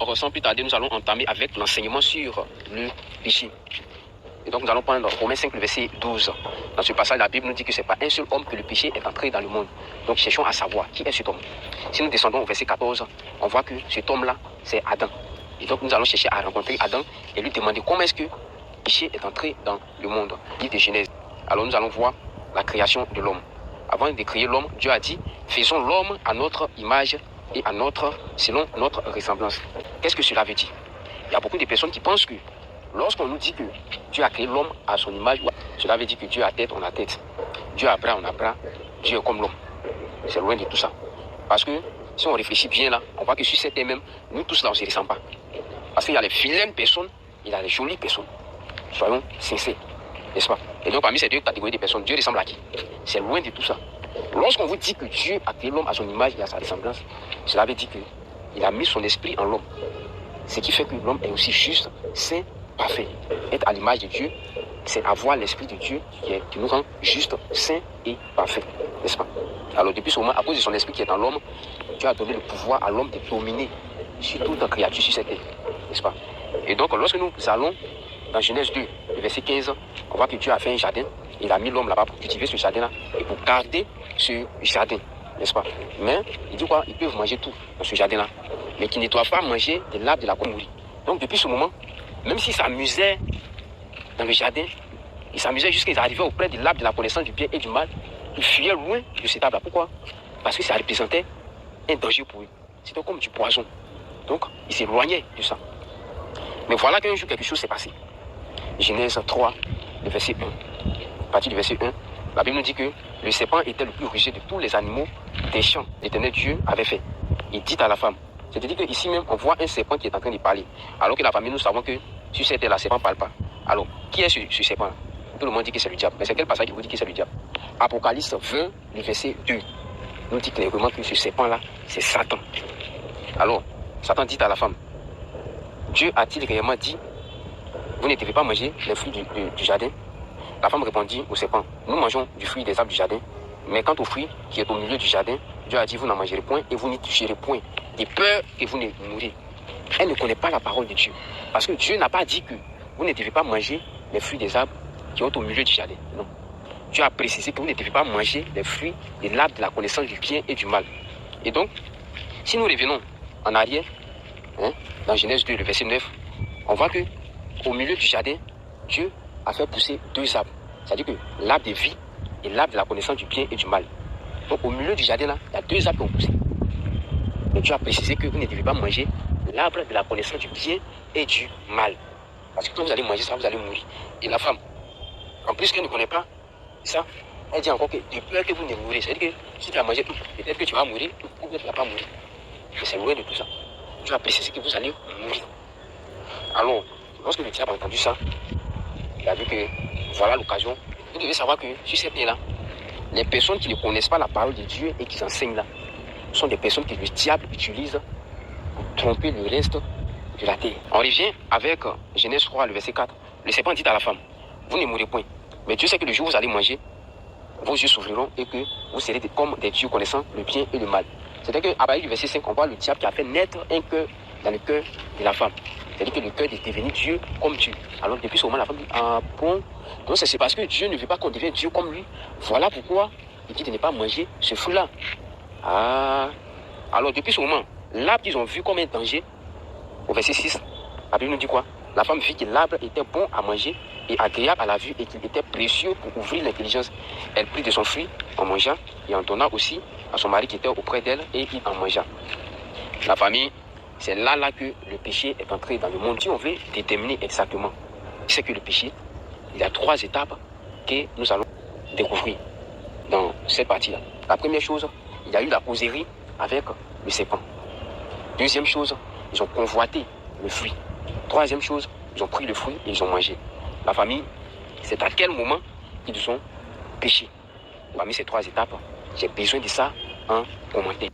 Alors, sans plus tarder, nous allons entamer avec l'enseignement sur le péché. Et donc, nous allons prendre Romains 5, le verset 12. Dans ce passage, la Bible nous dit que ce n'est pas un seul homme que le péché est entré dans le monde. Donc, cherchons à savoir qui est cet homme. Si nous descendons au verset 14, on voit que cet homme-là, c'est Adam. Et donc, nous allons chercher à rencontrer Adam et lui demander comment est-ce que le péché est entré dans le monde. Livre de Genèse. Alors, nous allons voir la création de l'homme. Avant de créer l'homme, Dieu a dit, faisons l'homme à notre image et selon notre ressemblance. Qu'est-ce que cela veut dire? Il y a beaucoup de personnes qui pensent que lorsqu'on nous dit que Dieu a créé l'homme à son image, cela veut dire que Dieu a tête, on a tête. Dieu a bras, on a bras. Dieu est comme l'homme. C'est loin de tout ça. Parce que si on réfléchit bien là, on voit que sur cette terre même, nous tous là, on ne se ressemble pas. Parce qu'il y a les vilaines personnes, il y a les jolies personnes. Soyons sincères, n'est-ce pas? Et donc parmi ces deux catégories de personnes, Dieu ressemble à qui? C'est loin de tout ça. Lorsqu'on vous dit que Dieu a créé l'homme à son image et à sa ressemblance, cela veut dire qu'il a mis son esprit en l'homme. Ce qui fait que l'homme est aussi juste, saint, parfait. Être à l'image de Dieu, c'est avoir l'esprit de Dieu qui nous rend juste, saint et parfait. N'est-ce pas? Alors depuis ce moment, à cause de son esprit qui est en l'homme, Dieu a donné le pouvoir à l'homme de dominer sur toute créature sur cette terre. N'est-ce pas? Et donc lorsque nous allons dans Genèse 2, le verset 15, on voit que Dieu a fait un jardin. Il a mis l'homme là-bas pour cultiver ce jardin-là et pour garder ce jardin, n'est-ce pas? Mais il dit quoi? Ils peuvent manger tout dans ce jardin-là, mais qu'ils ne doivent pas manger de l'arbre de la connaissance. Donc depuis ce moment, même s'ils s'amusaient dans le jardin, ils s'amusaient jusqu'à qu'ils arrivaient auprès de l'arbre de la connaissance du bien et du mal, ils fuyaient loin de cet arbre-là. Pourquoi? Parce que ça représentait un danger pour eux. C'était comme du poison. Donc ils s'éloignaient de ça. Mais voilà qu'un jour quelque chose s'est passé. Genèse 3, le verset 1. À partir du verset 1, la Bible nous dit que le serpent était le plus rusé de tous les animaux des champs. L'Éternel Dieu avait fait. Il dit à la femme. C'est-à-dire qu'ici même, on voit un serpent qui est en train de parler. Alors que la famille, nous savons que sur cette terre, le serpent ne parle pas. Alors, qui est ce serpent? Tout le monde dit que c'est le diable. Mais c'est quel passage qui vous dit que c'est le diable? Apocalypse 20, le verset 2, nous dit clairement que ce serpent-là, c'est Satan. Alors, Satan dit à la femme, Dieu a-t-il réellement dit, vous ne devez pas manger les fruits du jardin? La femme répondit au serpent, nous mangeons du fruit des arbres du jardin, mais quant au fruit qui est au milieu du jardin, Dieu a dit, vous n'en mangerez point et vous n'y toucherez point, de peur que vous ne mouriez. Elle ne connaît pas la parole de Dieu. Parce que Dieu n'a pas dit que vous ne devez pas manger les fruits des arbres qui sont au milieu du jardin. Non. Dieu a précisé que vous ne devez pas manger les fruits de l'arbre de la connaissance du bien et du mal. Et donc, si nous revenons en arrière, dans Genèse 2, le verset 9, on voit que au milieu du jardin, Dieu a fait pousser deux arbres. C'est-à-dire que l'arbre de vie et l'arbre de la connaissance du bien et du mal. Donc au milieu du jardin, là, il y a deux arbres qui ont poussé. Et Dieu a précisé que vous ne devez pas manger l'arbre de la connaissance du bien et du mal. Parce que quand vous allez manger ça, vous allez mourir. Et la femme, en plus qu'elle ne connaît pas ça, elle dit encore que de peur que vous ne mourrez. C'est-à-dire que si tu as mangé tout, peut-être que tu vas mourir, ou bien tu ne vas pas mourir. Mais c'est loin de tout ça. Dieu a précisé que vous allez mourir. Alors, lorsque le diable a entendu ça, il a vu que voilà l'occasion. Vous devez savoir que sur cette terre-là, les personnes qui ne connaissent pas la parole de Dieu et qui enseignent là, sont des personnes que le diable utilise pour tromper le reste de la terre. On revient avec Genèse 3, le verset 4. Le serpent dit à la femme, vous ne mourrez point. Mais Dieu sait que le jour où vous allez manger, vos yeux s'ouvriront et que vous serez comme des dieux connaissant le bien et le mal. C'est-à-dire qu'à partir du verset 5, on voit le diable qui a fait naître un cœur dans le cœur de la femme. C'est-à-dire que le cœur est devenu Dieu comme Dieu. Alors depuis ce moment, la femme dit, ah bon, donc c'est parce que Dieu ne veut pas qu'on devienne Dieu comme lui. Voilà pourquoi il dit de ne pas manger ce fruit-là. Ah, alors depuis ce moment, l'arbre qu'ils ont vu comme un danger, au verset 6, la Bible nous dit quoi? La femme vit que l'arbre était bon à manger et agréable à la vue et qu'il était précieux pour ouvrir l'intelligence. Elle prit de son fruit, en mangea et en donna aussi à son mari qui était auprès d'elle et il en mangea. La famille, c'est là que le péché est entré dans le monde. Si on veut déterminer exactement ce que le péché, il y a trois étapes que nous allons découvrir dans cette partie-là. La première chose, il y a eu la causerie avec le serpent. Deuxième chose, ils ont convoité le fruit. Troisième chose, ils ont pris le fruit et ils ont mangé. La famille, c'est à quel moment ils ont péché? Parmi ces trois étapes, j'ai besoin de ça en commentaire.